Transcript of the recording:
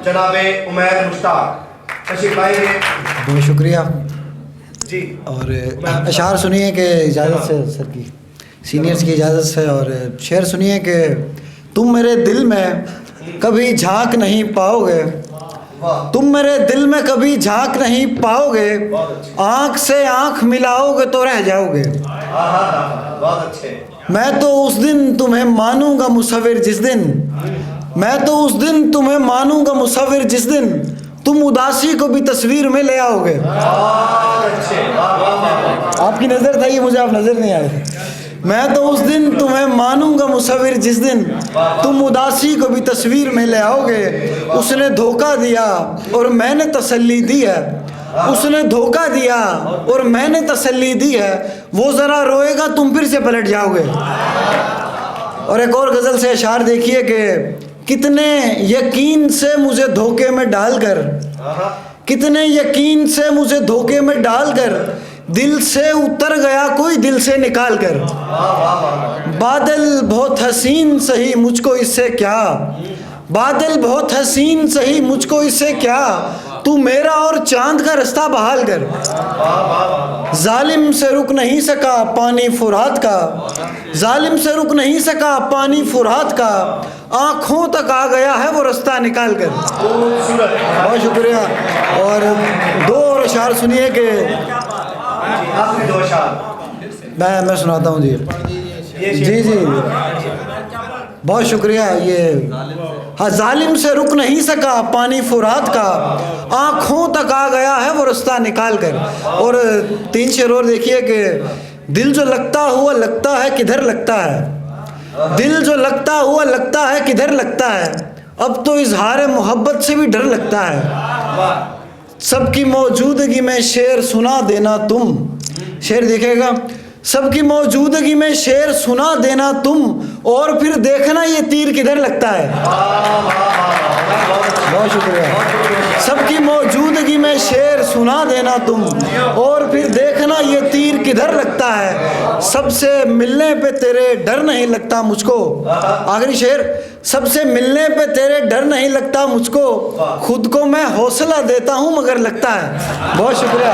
जनाबे उमैर मुश्ताक तशरीफ लाएंगे। बहुत शुक्रिया जी। और अशार सुनिए कि इजाज़त से सर की सीनियर्स की इजाज़त से, और शेर सुनिए कि तुम मेरे दिल में कभी झांक नहीं पाओगे, तुम मेरे दिल में कभी झांक नहीं पाओगे, आँख से आँख मिलाओगे तो रह जाओगे। बहुत अच्छे। मैं तो उस दिन तुम्हें मानूंगा मुसव्विर जिस दिन, मैं तो उस दिन तुम्हें मानूंगा मुसव्विर जिस दिन तुम उदासी को भी तस्वीर में ले आओगे। आपकी नज़र था ये, मुझे आप नज़र नहीं आए। मैं तो उस दिन तुम्हें मानूंगा मुसव्विर जिस दिन तुम उदासी को भी तस्वीर में ले आओगे। उसने धोखा दिया और मैंने तसल्ली दी है, उसने धोखा दिया और मैंने तसल्ली दी है, वो ज़रा रोएगा तुम फिर से पलट जाओगे। और एक और गज़ल से अशार देखिए कि कितने यकीन से मुझे धोखे में डालकर, कितने यकीन से मुझे धोखे में डालकर दिल से उतर गया कोई दिल से निकाल कर। बादल बहुत हसीन सही मुझको इससे क्या, बादल बहुत हसीन सही मुझको इससे क्या, तू मेरा और चांद का रास्ता बहाल कर। जालिम से रुक नहीं सका पानी फुरात का, जालिम से रुक नहीं सका पानी फुरात का, आँखों तक आ गया है वो रास्ता निकाल कर। बहुत शुक्रिया। और दो और अशार सुनिए कि मैं सुनाता हूँ जी। जी बहुत शुक्रिया। ये हाँ, जालिम से रुक नहीं सका पानी फुरात का, आँखों तक आ गया है वो रास्ता निकाल कर। और 3 शेर और देखिए कि दिल जो लगता हुआ लगता है किधर लगता है, दिल जो लगता हुआ लगता है किधर लगता है, अब तो इजहार मोहब्बत से भी डर लगता है। सबकी मौजूदगी में शेर सुना देना तुम, शेर देखेगा, सबकी मौजूदगी में शेर सुना देना तुम, और फिर देखना ये तीर किधर लगता है। बहुत शुक्रिया। सबकी मौजूदगी में शेर सुना देना तुम, और फिर देखना ये तीर किधर लगता है। सबसे मिलने पे तेरे डर नहीं लगता मुझको, आखिरी शेर, सबसे मिलने पे तेरे डर नहीं लगता मुझको, खुद को मैं हौसला देता हूँ मगर लगता है। बहुत शुक्रिया।